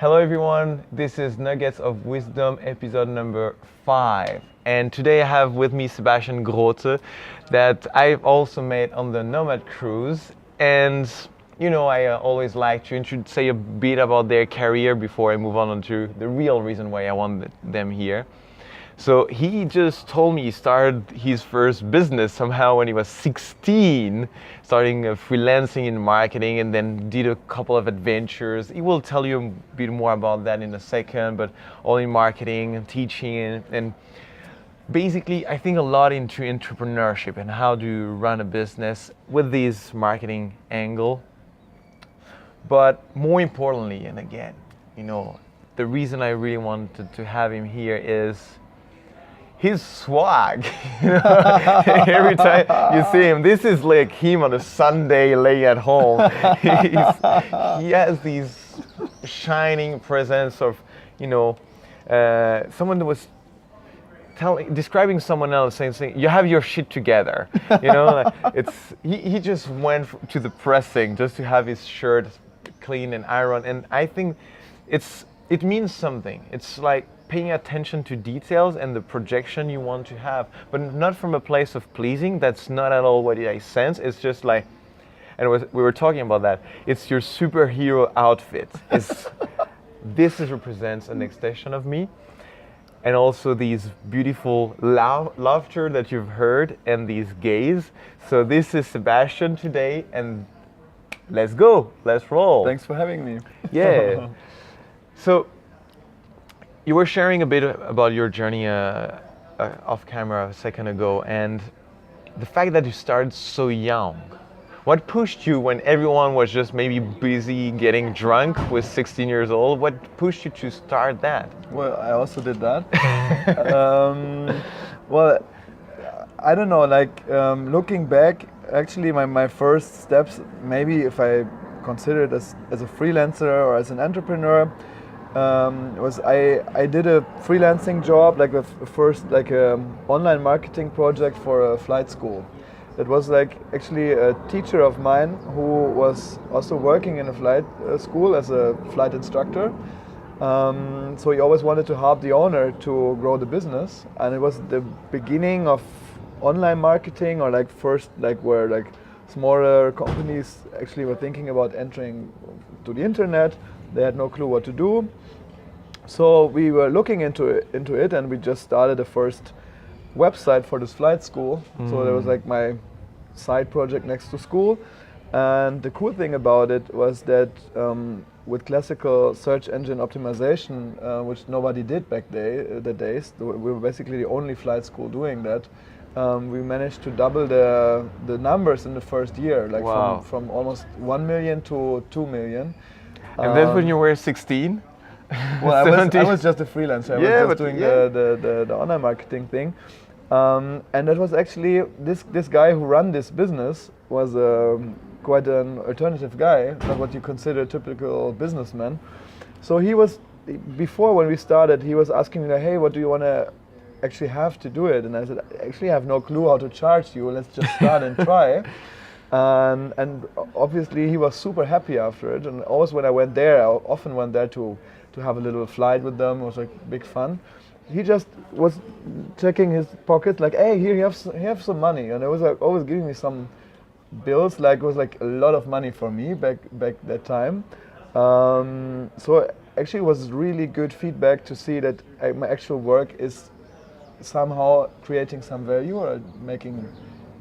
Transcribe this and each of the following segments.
Hello everyone, this is Nuggets of Wisdom episode number 5. And today I have with me Sebastian Grote that I've also met on the Nomad Cruise. And you know, I always like to say a bit about their career before I move on to the real reason why I wanted them here. So he just told me he started his first business somehow when he was 16, starting freelancing in marketing, and then did a couple of adventures. He will tell you a bit more about that in a second, but all in marketing and teaching and basically I think a lot into entrepreneurship and how to run a business with this marketing angle. But more importantly, and again, you know, the reason I really wanted to have him here is his swag. You know? Every time you see him, this is like him on a Sunday laying at home. He has these shining presence of, you know, someone that was describing someone else saying you have your shit together. You know, like he just went to the pressing just to have his shirt clean and iron, and I think it means something. It's like paying attention to details and the projection you want to have, but not from a place of pleasing. That's not at all what I sense. It's just like, and we were talking about that. It's your superhero outfit. This represents an extension of me, and also these beautiful laughter that you've heard and these gaze. So this is Sebastian today, and let's go. Let's roll. Thanks for having me. Yeah. So you were sharing a bit about your journey off camera a second ago, and the fact that you started so young. What pushed you when everyone was just maybe busy getting drunk with 16 years old? What pushed you to start that? Well, I also did that. Well, I don't know, like looking back, actually my first steps, maybe if I consider it as a freelancer or as an entrepreneur, was I did a freelancing job, like the first like online marketing project for a flight school. It was like actually a teacher of mine who was also working in a flight school as a flight instructor. So he always wanted to help the owner to grow the business, and it was the beginning of online marketing, or like first like where like smaller companies actually were thinking about entering to the internet. They had no clue what to do. So we were looking into it, and we just started the first website for this flight school. So there was like my side project next to school. And the cool thing about it was that with classical search engine optimization, which nobody did back the days, we were basically the only flight school doing that. We managed to double the numbers in the first year, like wow. from almost 1 million to 2 million. And that's when you were 16? Well, I was just a freelancer. I was just doing the online marketing thing. And that was actually, this guy who ran this business was quite an alternative guy, not what you consider a typical businessman. So he was, before when we started, he was asking me like, hey, what do you want to actually have to do it? And I said, actually I have no clue how to charge you, let's just start and try. And obviously he was super happy after it, and always when I went there, I often went there to have a little flight with them. It was like big fun. He just was checking his pocket like, hey, here you have some money, and it was like always giving me some bills, like it was like a lot of money for me back that time. So actually it was really good feedback to see that my actual work is somehow creating some value or making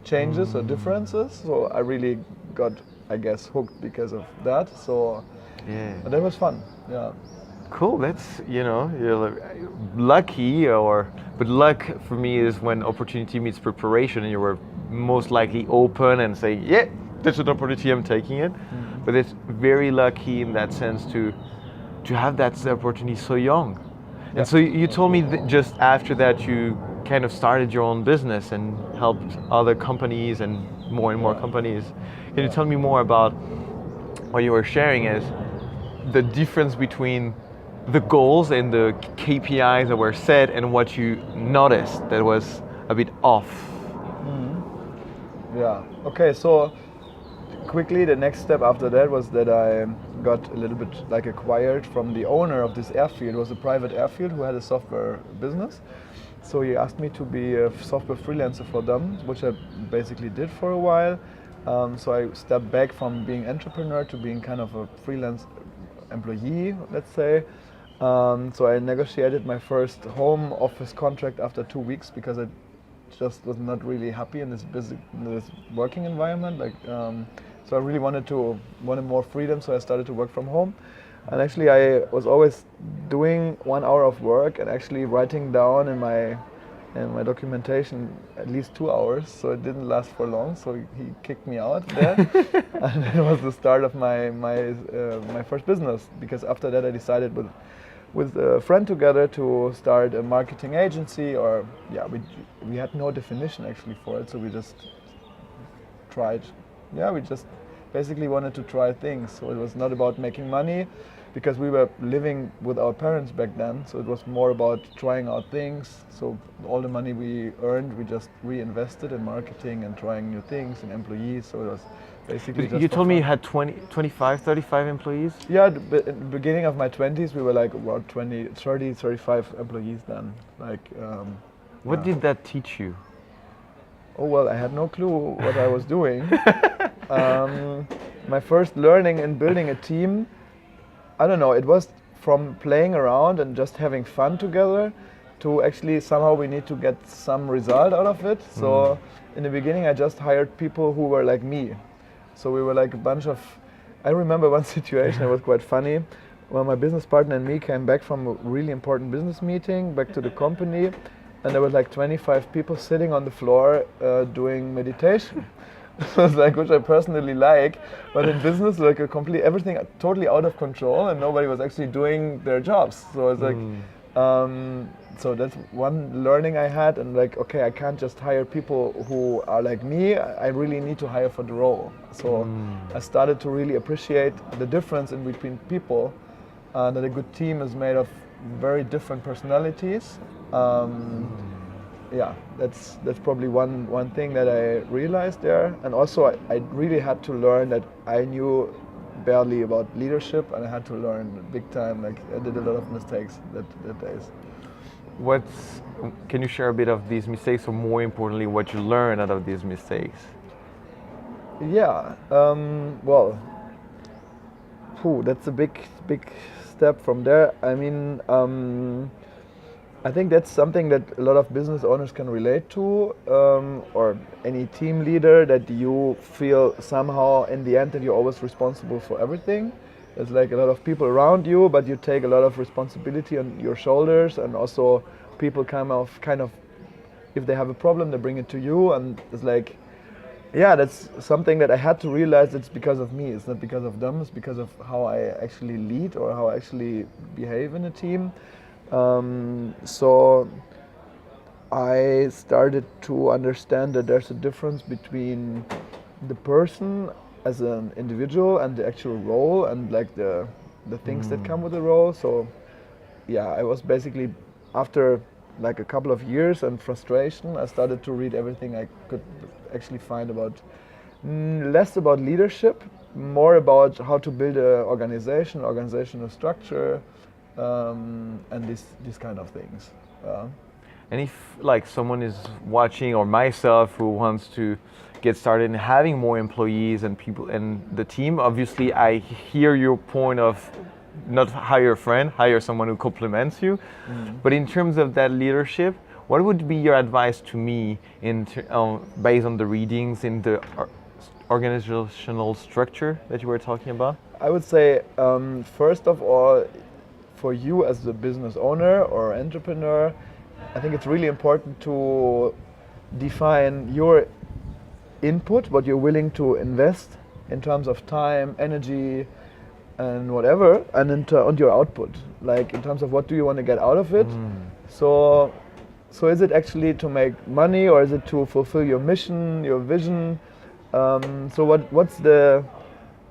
changes or differences. So I really got, I guess, hooked because of that. So yeah, that was fun. Yeah. Cool. That's, you know, you're lucky, but luck for me is when opportunity meets preparation, and you were most likely open and say, yeah, that's an opportunity, I'm taking it. Mm-hmm. But it's very lucky in that sense to have that opportunity so young. Yeah. And so you told me that just after that you kind of started your own business and helped other companies and more companies. Can you tell me more about what you were sharing as the difference between the goals and the KPIs that were set and what you noticed that was a bit off? Mm-hmm. Yeah. Okay. So quickly, the next step after that was that I got a little bit like acquired from the owner of this airfield. It was a private airfield who had a software business. So he asked me to be a software freelancer for them, which I basically did for a while. So I stepped back from being entrepreneur to being kind of a freelance employee, let's say. So I negotiated my first home office contract after 2 weeks because I just was not really happy in this working environment. So I really wanted more freedom. So I started to work from home. And actually, I was always doing 1 hour of work and actually writing down in my documentation at least 2 hours. So it didn't last for long. So he kicked me out there, and it was the start of my first business. Because after that, I decided with a friend together to start a marketing agency. Or we had no definition actually for it. So we just tried. We just basically wanted to try things. So it was not about making money, because we were living with our parents back then. So it was more about trying out things. So all the money we earned, we just reinvested in marketing and trying new things and employees. So it was basically just You told me you had 20, 25, 35 employees? Yeah, at the beginning of my 20s, we were like about 20, 30, 35 employees then. What did that teach you? Oh, well, I had no clue what I was doing. My first learning in building a team, I don't know, it was from playing around and just having fun together to actually somehow we need to get some result out of it. So in the beginning, I just hired people who were like me. So we were like a bunch of, I remember one situation, it was quite funny. Well, my business partner and me came back from a really important business meeting back to the company, and there was like 25 people sitting on the floor doing meditation. It was like, which I personally like, but in business, like everything totally out of control, and nobody was actually doing their jobs. So it's like, so that's one learning I had, and like, okay, I can't just hire people who are like me. I really need to hire for the role. So I started to really appreciate the difference in between people. That a good team is made of very different personalities. That's probably one thing that I realized there. And also I really had to learn that I knew barely about leadership, and I had to learn big time. Like I did a lot of mistakes that days. Can you share a bit of these mistakes, or more importantly, what you learned out of these mistakes? That's a big step from there. I mean, I think that's something that a lot of business owners can relate to, or any team leader, that you feel somehow in the end that you're always responsible for everything. There's like a lot of people around you, but you take a lot of responsibility on your shoulders, and also people kind of, if they have a problem, they bring it to you, and it's like, that's something that I had to realize. It's because of me. It's not because of them. It's because of how I actually lead or how I actually behave in a team. So I started to understand that there's a difference between the person as an individual and the actual role, and like the things that come with the role. So I was basically, after like a couple of years and frustration, I started to read everything I could actually find about, less about leadership, more about how to build an organizational structure, and these kind of things. And if like someone is watching, or myself, who wants to get started in having more employees and people and the team, obviously I hear your point of not hire a friend, hire someone who complements you. But in terms of that leadership, what would be your advice to me based on the readings in the organizational structure that you were talking about? I would say, first of all, for you as a business owner or entrepreneur, I think it's really important to define your input, what you're willing to invest in terms of time, energy, and whatever, and on your output, like in terms of what do you want to get out of it. So is it actually to make money, or is it to fulfill your mission, your vision? So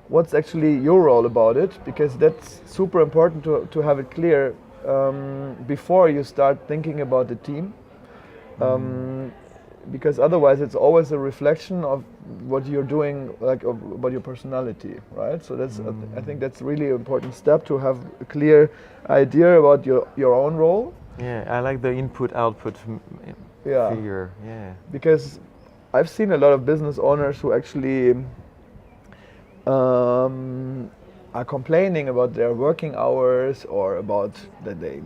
what's actually your role about it? Because that's super important to have it clear before you start thinking about the team. because otherwise it's always a reflection of what you're doing, like about your personality, right? So that's I think that's really an important step, to have a clear idea about your own role. Yeah, I like the input-output Yeah. figure. Yeah. Because I've seen a lot of business owners who actually are complaining about their working hours, or about that they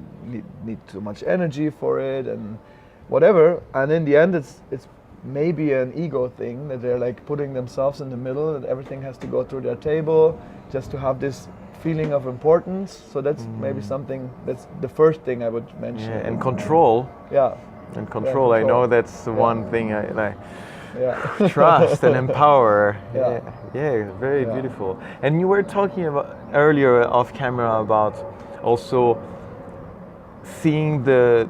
need too much energy for it and whatever. And in the end, it's maybe an ego thing, that they're like putting themselves in the middle, and everything has to go through their table just to have this feeling of importance. So that's maybe something, that's the first thing I would mention. Yeah, and control. Yeah. And control. I know that's the one thing I like. Yeah. Trust and empower. Yeah. Yeah, very beautiful. And you were talking about earlier off camera about also seeing the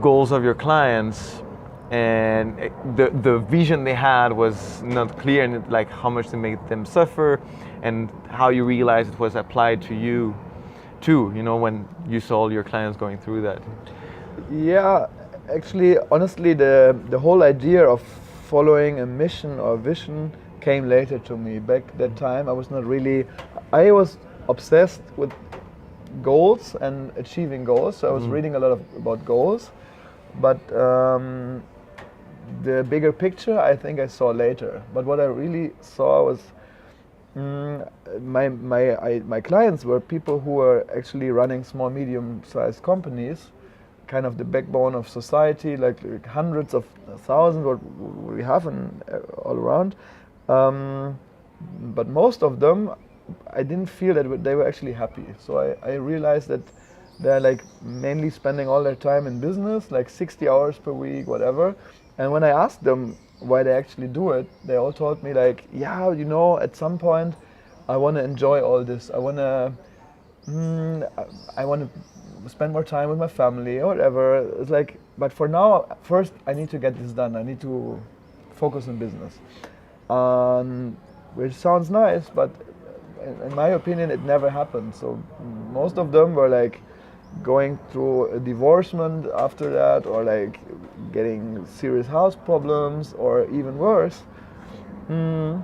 goals of your clients, and the vision they had was not clear, and like how much they made them suffer, and how you realized it was applied to you too, you know, when you saw all your clients going through that. Yeah, actually, honestly, the whole idea of following a mission or vision came later to me. Back that time, I was not really. I was obsessed with goals and achieving goals. So I was reading a lot about goals, but the bigger picture, I think I saw later. But what I really saw was my clients were people who were actually running small, medium-sized companies, kind of the backbone of society, like hundreds of thousands what we have all around. But most of them, I didn't feel that they were actually happy. So I realized that they're like mainly spending all their time in business, like 60 hours per week, whatever. And when I asked them why they actually do it, they all told me like, yeah, you know, at some point I want to enjoy all this. I want to spend more time with my family or whatever. It's like, but for now, first I need to get this done. I need to focus on business, which sounds nice, but in my opinion, it never happened. So most of them were like going through a divorcement after that, or like getting serious house problems, or even worse. And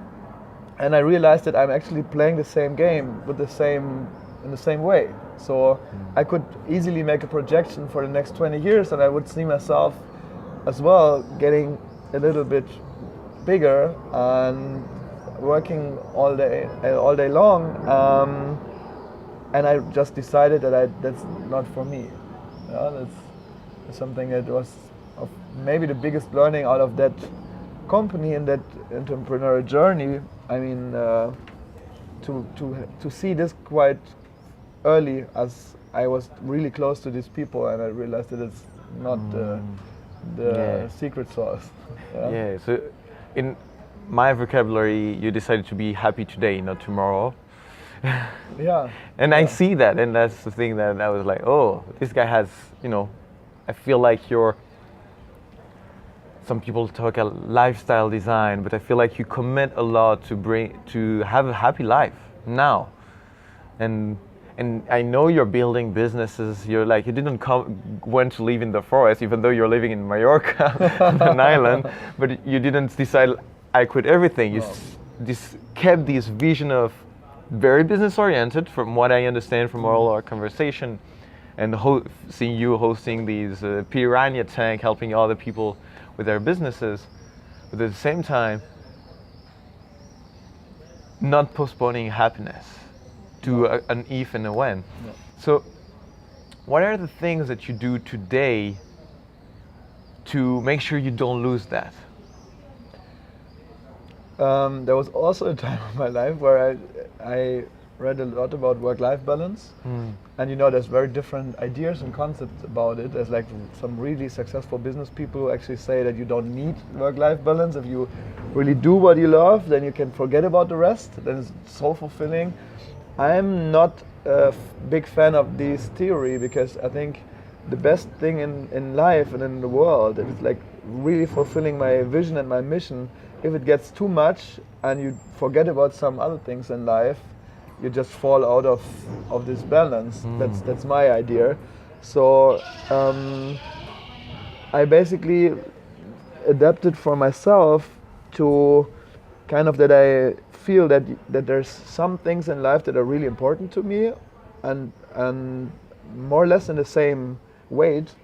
I realized that I'm actually playing the same game in the same way. So I could easily make a projection for the next 20 years, and I would see myself as well getting a little bit bigger and working all day long. And I just decided that that's not for me. That's something that was maybe the biggest learning out of that company and that entrepreneurial journey. I mean, to see this quite early, as I was really close to these people, and I realized that it's not the secret sauce. Yeah. So, in my vocabulary, you decided to be happy today, not tomorrow. Yeah. And I see that, and that's the thing that I was like, oh, this guy has, you know, I feel like some people talk a lifestyle design, but I feel like you commit a lot to have a happy life now. And I know you're building businesses. You didn't want to live in the forest, even though you're living in Mallorca, an island. But you didn't decide I quit everything. You kept this vision of very business oriented, from what I understand from all our conversation, and seeing you hosting these piranha tank, helping other people with their businesses, but at the same time, not postponing happiness to an if and a when. No. So, what are the things that you do today to make sure you don't lose that? There was also a time in my life where I read a lot about work-life balance, and you know, there's very different ideas and concepts about it. There's like some really successful business people who actually say that you don't need work-life balance. If you really do what you love, then you can forget about the rest. Then it's so fulfilling. I'm not a big fan of this theory, because I think the best thing in life and in the world, if it's like really fulfilling my vision and my mission, if it gets too much and you forget about some other things in life, you just fall out of this balance. That's my idea. So I basically, adapted for myself to kind of that I feel that there's some things in life that are really important to me, and more or less in the same weight,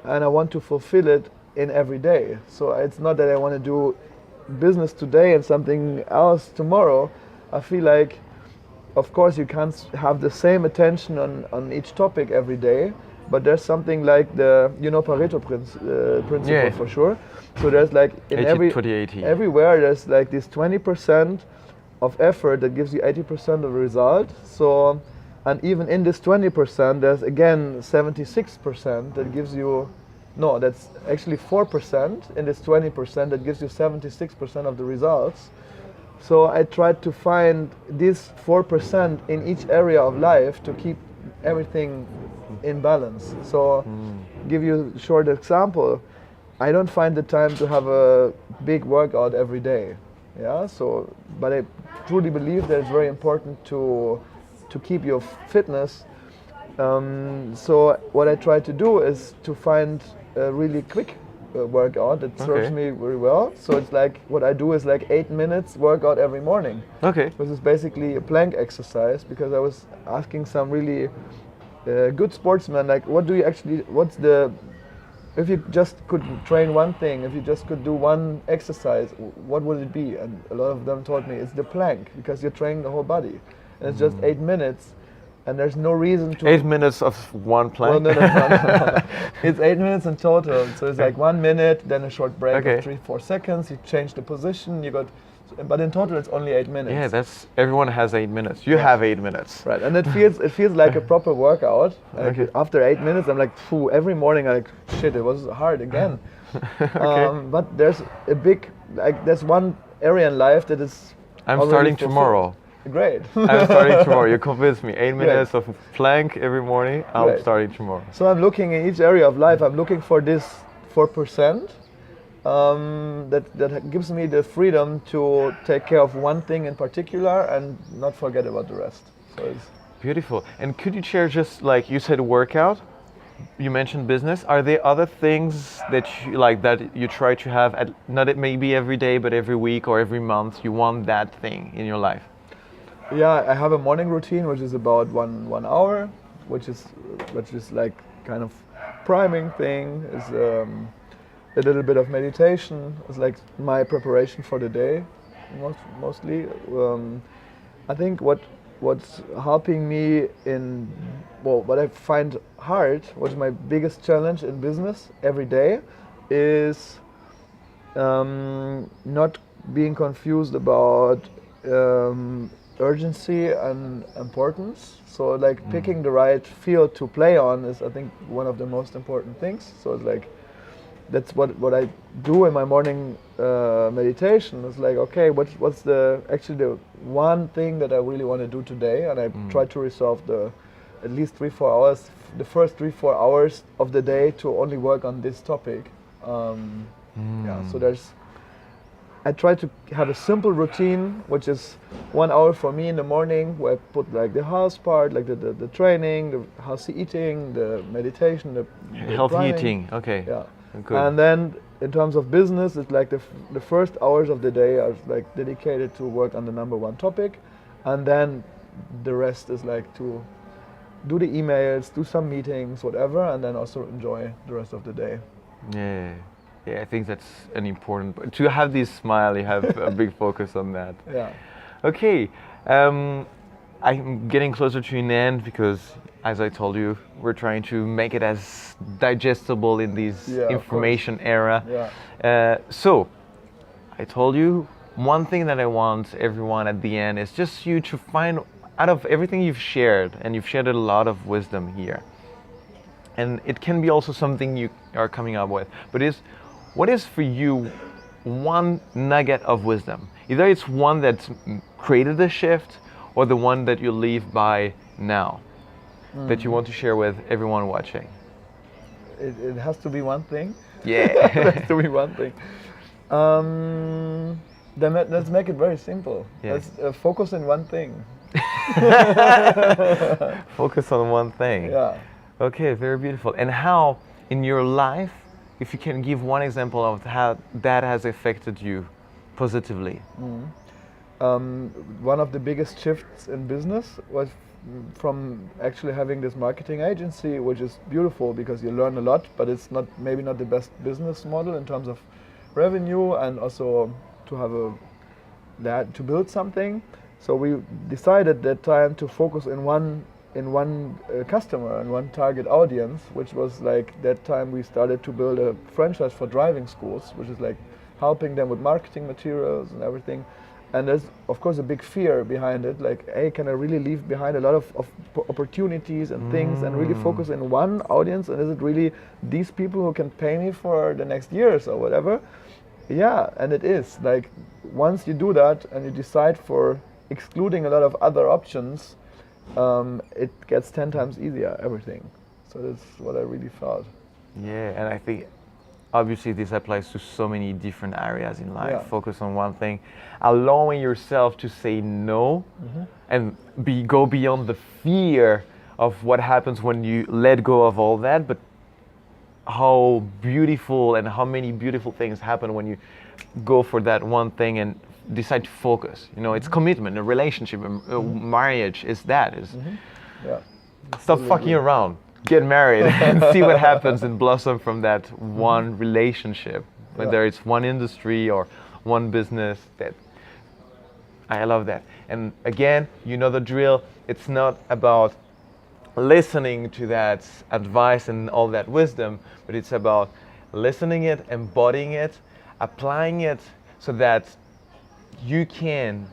and I want to fulfill it in every day. So it's not that I want to do business today and something else tomorrow. I feel like, of course, you can't have the same attention on each topic every day, but there's something like the Pareto principle for sure. So there's like in 80, everywhere there's like this 20% of effort that gives you 80% of the result. So, and even in this 20%, there's again 76% that gives you. No, that's actually 4% in this 20% that gives you 76% of the results. So I tried to find this 4% in each area of life to keep everything in balance. So give you a short example. I don't find the time to have a big workout every day. Yeah. So, but I truly believe that it's very important to keep your fitness. So what I try to do is to find a really quick workout that serves me very well. So it's like what I do is like 8 minutes workout every morning. Okay. This is basically a plank exercise, because I was asking some really good sportsmen, like, if you just could train one thing, if you just could do one exercise, what would it be? And a lot of them told me it's the plank, because you're training the whole body. And it's just 8 minutes. And there's no reason to... 8 minutes of one plank? Well, no. It's 8 minutes in total. So it's like 1 minute, then a short break of 3-4 seconds. You change the position. But in total, it's only 8 minutes. Yeah, everyone has 8 minutes. You have 8 minutes. Right, and it feels like a proper workout. Like after 8 minutes, I'm like, phew, every morning I'm like, shit, it was hard again. But there's there's one area in life that is... I'm starting tomorrow. Great. I'm starting tomorrow. You convinced me. 8 minutes of plank every morning. I'm starting tomorrow. So I'm looking in each area of life. I'm looking for this 4% that gives me the freedom to take care of one thing in particular and not forget about the rest. So it's beautiful. And could you share, just like you said, workout? You mentioned business. Are there other things that you try to have? Not maybe every day, but every week or every month. You want that thing in your life. Yeah, I have a morning routine which is about one hour, which is like kind of priming thing. Is a little bit of meditation. It's like my preparation for the day, mostly. I think what's helping me what I find hard, what's my biggest challenge in business every day, is not being confused about urgency and importance. So like picking the right field to play on is, I think, one of the most important things. So it's like, that's what I do in my morning meditation. It's like, okay, what's the one thing that I really want to do today, and I try to resolve at least 3-4 hours, the first 3-4 hours of the day, to only work on this topic. So I try to have a simple routine, which is 1 hour for me in the morning, where I put like the house part, like the training, the healthy eating, the meditation, the healthy priming. eating. Okay. Yeah. Good. And then in terms of business, it's like the first hours of the day are like dedicated to work on the number one topic, and then the rest is like to do the emails, do some meetings, whatever, and then also enjoy the rest of the day. Yeah, I think that's an important... To have this smile, you have a big focus on that. Yeah. Okay, I'm getting closer to an end because, as I told you, we're trying to make it as digestible in this information era. Yeah. So, I told you, one thing that I want everyone at the end is just you to find, out of everything you've shared, and you've shared a lot of wisdom here, and it can be also something you are coming up with, but what is for you one nugget of wisdom? Either it's one that's created the shift, or the one that you live by now, that you want to share with everyone watching. It has to be one thing? Yeah. It has to be one thing. Then let's make it very simple. Yeah. Let's focus on one thing. Focus on one thing. Yeah. Okay, very beautiful. And how in your life if you can give one example of how that has affected you positively. One of the biggest shifts in business was from actually having this marketing agency, which is beautiful because you learn a lot, but it's not maybe not the best business model in terms of revenue, and also to have to build something. So we decided that time to focus in one customer and one target audience, which was like that time we started to build a franchise for driving schools, which is like helping them with marketing materials and everything. And there's of course a big fear behind it, like, hey, can I really leave behind a lot of opportunities and things and really focus in one audience, and is it really these people who can pay me for the next years or whatever? Yeah, and it is. Like, once you do that and you decide for excluding a lot of other options, it gets 10 times easier, everything. So that's what I really felt. Yeah, and I think obviously this applies to so many different areas in life. Yeah. Focus on one thing, allowing yourself to say no, and go beyond the fear of what happens when you let go of all that, but how beautiful and how many beautiful things happen when you go for that one thing and decide to focus. You know, it's commitment, a relationship, a marriage is that. Yeah. Stop fucking around, get married and see what happens and blossom from that one relationship, whether it's one industry or one business. That I love that. And again, you know the drill. It's not about listening to that advice and all that wisdom, but it's about listening it, embodying it, applying it, so that you can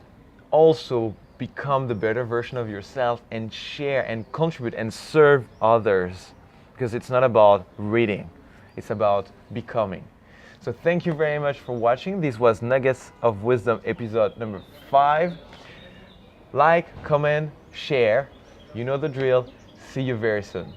also become the better version of yourself and share and contribute and serve others. Because it's not about reading, it's about becoming. So thank you very much for watching. This was Nuggets of Wisdom episode number 5. Like, comment, share. You know the drill. See you very soon.